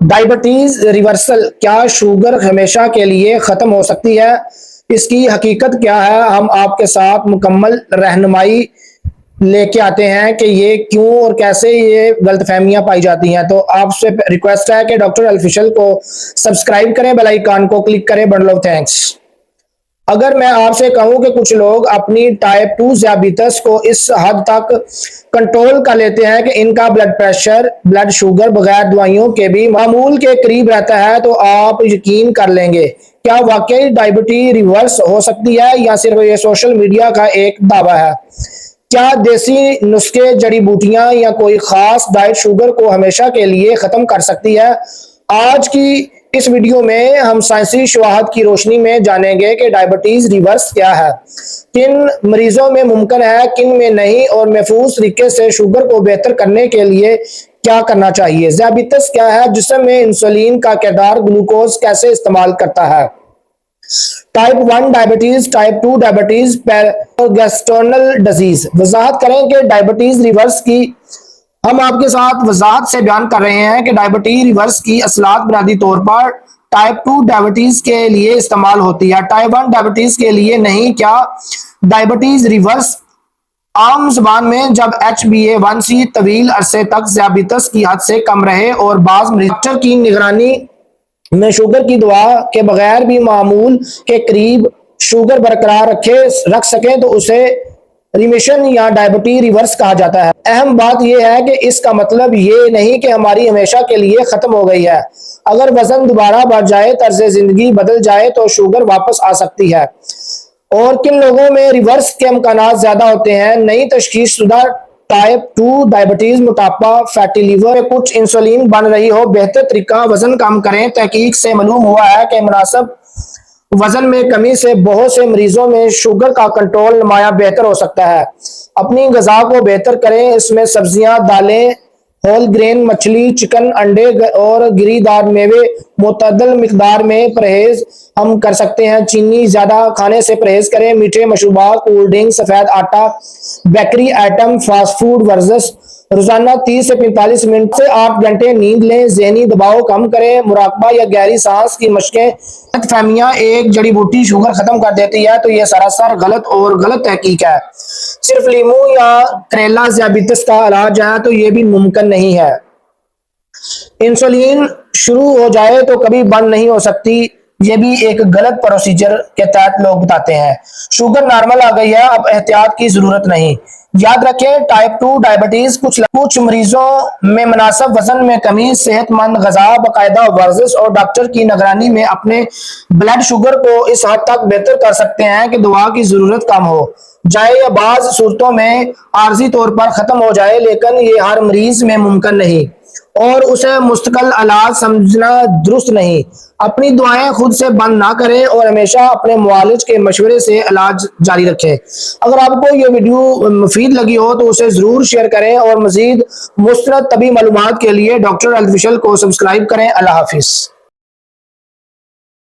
Diabetes reversal, क्या sugar हमेशा के लिए खत्म हो सकती है? इसकी हकीकत क्या है? हम आपके साथ मुकम्मल रहनुमाई लेके आते हैं कि ये क्यों और कैसे ये गलतफहमियां पाई जाती हैं। तो आपसे रिक्वेस्ट है कि डॉक्टर ऑफिशियल को सब्सक्राइब करें, बेल आइकन को क्लिक करें। Bundle of thanks. अगर मैं आपसे कहूं कि कुछ लोग अपनी टाइप 2 ज़ियाबितस को इस हद तक कंट्रोल कर लेते हैं कि इनका ब्लड प्रेशर, ब्लड शुगर बगैर दवाइयों के भी मामूल के करीब रहता है, तो आप यकीन कर लेंगे। क्या वाकई डायबिटीज रिवर्स हो सकती है या सिर्फ ये सोशल मीडिया का एक दावा है? क्या देसी नुस्खे, जड़ी बूटियां या कोई खास डाइट शुगर को हमेशा के लिए खत्म कर सकती है? आज की इस वीडियो में हम साइंसी शवाहद की रोशनी में जानेंगे कि डायबिटीज रिवर्स क्या है, किन मरीजों में मुमकिन है, किन में नहीं, और महफूज तरीके से शुगर को बेहतर करने के लिए क्या करना चाहिए। ज़ियाबितस क्या है, जिस्म में इंसुलिन का किरदार ग्लूकोज कैसे इस्तेमाल करता है। टाइप 1 डायबिटीज, टाइप 2 डायबिटीज, गैस्ट्रोनल डिजीज। वजाहत करें कि डायबिटीज रिवर्स की हम आपके साथ वजाहत से बयान कर रहे हैं कि डायबिटीज रिवर्स की असलात बुनियादी तौर पर टाइप 2 डायबिटीज के लिए इस्तेमाल होती है, टाइप 1 डायबिटीज के लिए नहीं। क्या डायबिटीज रिवर्स आम जुबान में जब HbA1c तवील अरसे तक ज़ियाबितस की हद से कम रहे और बाज डॉक्टर की निगरानी में शुगर की दवा के बगैर भी मामूल के करीब शुगर बरकरार रख सके तो उसे रिमिशन या डायबिटीज रिवर्स कहा जाता है। अहम बात यह है कि इसका मतलब ये नहीं कि हमारी हमेशा के लिए खत्म हो गई है। अगर वजन दोबारा बढ़ जाए, तर्ज जिंदगी बदल जाए, तो शुगर वापस आ सकती है। और किन लोगों में रिवर्स के इम्कानात ज्यादा होते हैं? नई तशखीस शुदा टाइप 2 डायबिटीज, मोटापा, फैटी लीवर, कुछ इंसुलिन बन रही हो, बेहतर तरीका वजन कम करें। तहकीक से मालूम हुआ है कि मुनासिब वजन में कमी से बहुत से मरीजों में शुगर का कंट्रोल नुमाया बेहतर हो सकता है। अपनी ग़िज़ा को बेहतर करें, इसमें सब्जियां, दालें, होल ग्रेन, मछली, चिकन, अंडे और गिरीदार मेवे मुतदल मिकदार में परहेज हम कर सकते हैं। चीनी ज्यादा खाने से परहेज करें। मीठे मशरूबात, कोल्ड ड्रिंक, सफेद आटा, बेकरी आइटम, फास्ट फूड, वर्जिश। रोजाना 30 से 45 मिनट से 8 घंटे नींद लें। जहनी दबाव कम करें। मुराकबा या गहरी सांस की मशकें। गलतफहमियां, एक जड़ी बूटी शुगर खत्म कर देती है, तो यह सरासर गलत और गलत तहकीक है। सिर्फ लीमू या करेला ज़ियाबितस का इलाज है, तो यह भी मुमकिन नहीं है। इंसुलिन शुरू हो जाए तो कभी बंद नहीं हो सकती, ये भी एक गलत प्रोसीजर के तहत लोग बताते हैं। शुगर नॉर्मल आ गई है, अब एहतियात की जरूरत नहीं। याद रखें, टाइप 2 डायबिटीज कुछ मरीजों में मुनासिब वजन में कमी, सेहतमंद ग़िज़ा, बाकायदा वर्जिश और डॉक्टर की निगरानी में अपने ब्लड शुगर को इस हद तक बेहतर कर सकते हैं कि दवा की जरूरत कम हो जाए या बाज़ सूरतों में आर्जी तौर पर खत्म हो जाए, लेकिन ये हर मरीज में मुमकिन नहीं और उसे मुस्तकिल इलाज समझना दुरुस्त नहीं। अपनी दुआएं खुद से बंद ना करें और हमेशा अपने मुआलिज के मशवरे से इलाज जारी रखें। अगर आपको ये वीडियो मुफीद लगी हो तो उसे जरूर शेयर करें और मजीद मुस्तरद तबी मालूमात के लिए डॉक्टर ऑफिशियल को सब्सक्राइब करें। अल्लाह हाफिज।